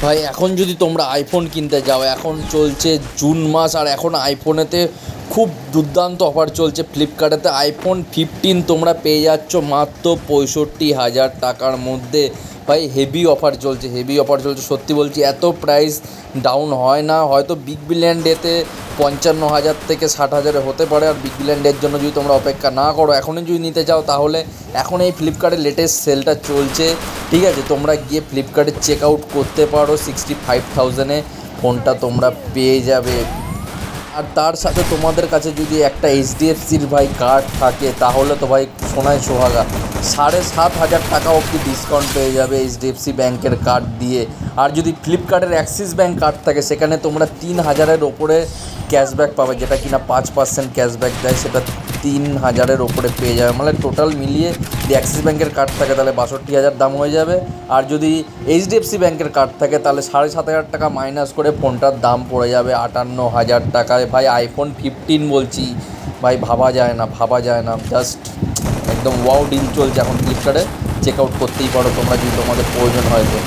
ভাই এখন যদি তোমরা আইফোন কিনতে যাও, এখন চলছে জুন মাস, আর এখন আইফোনেতে খুব দুর্দান্ত অফার চলছে। ফ্লিপকার্টেতে আইফোন 15 তোমরা পেয়ে যাচ্ছ মাত্র 65,000 টাকার মধ্যে। ভাই হেভি অফার চলছে, হেভি অফার চলছে, সত্যি বলছি। এত প্রাইস ডাউন হয় না, হয়তো বিগ বিলিয়ন ডেতে 55,000 থেকে 60,000 হতে পারে। আর বিগ বিলিয়ন ডের জন্য যদি তোমরা অপেক্ষা না করো, এখনই যদি নিতে চাও, তাহলে এখন এই ফ্লিপকার্টের লেটেস্ট সেলটা চলছে, ঠিক আছে? তোমরা গিয়ে ফ্লিপকার্টে চেক আউট করতে পারো। 65,000-এ ফোনটা তোমরা পেয়ে যাবে। আর তার সাথে তোমাদের কাছে যদি একটা এইচডিএফসির ভাই কার্ড থাকে, তাহলে তো ভাই সোনায় সোহাগা। 7,500 টাকা অবধি ডিসকাউন্ট পেয়ে যাবে এইচডিএফসি ব্যাংকের কার্ড দিয়ে। আর যদি ফ্লিপকার্টের অ্যাক্সিস ব্যাংক কার্ড থাকে, সেখানে তোমরা 3,000-এর ওপরে ক্যাশব্যাক পাবে, যেটা কিনা 5% ক্যাশব্যাক দেয়, সেটা 3,000-এর ওপরে পেয়ে যাবে। মানে টোটাল মিলিয়ে যদি অ্যাক্সিস ব্যাংকের কার্ড থাকে, তাহলে 62,000 দাম হয়ে যাবে। আর যদি এইচডিএফসি ব্যাংকের কার্ড থাকে, তাহলে 7,500 টাকা মাইনাস করে ফোনটার দাম পড়ে যাবে 58,000 টাকায়। ভাই আইফোন 15 বলছি, ভাই ভাবা যায় না, ভাবা যায় না। জাস্ট একদম ওয়াও ডিল চলছে এখন ফ্লিপকার্টে। চেক আউট করতেই পারো তোমরা, যদি তোমাদের প্রয়োজন হয় তো।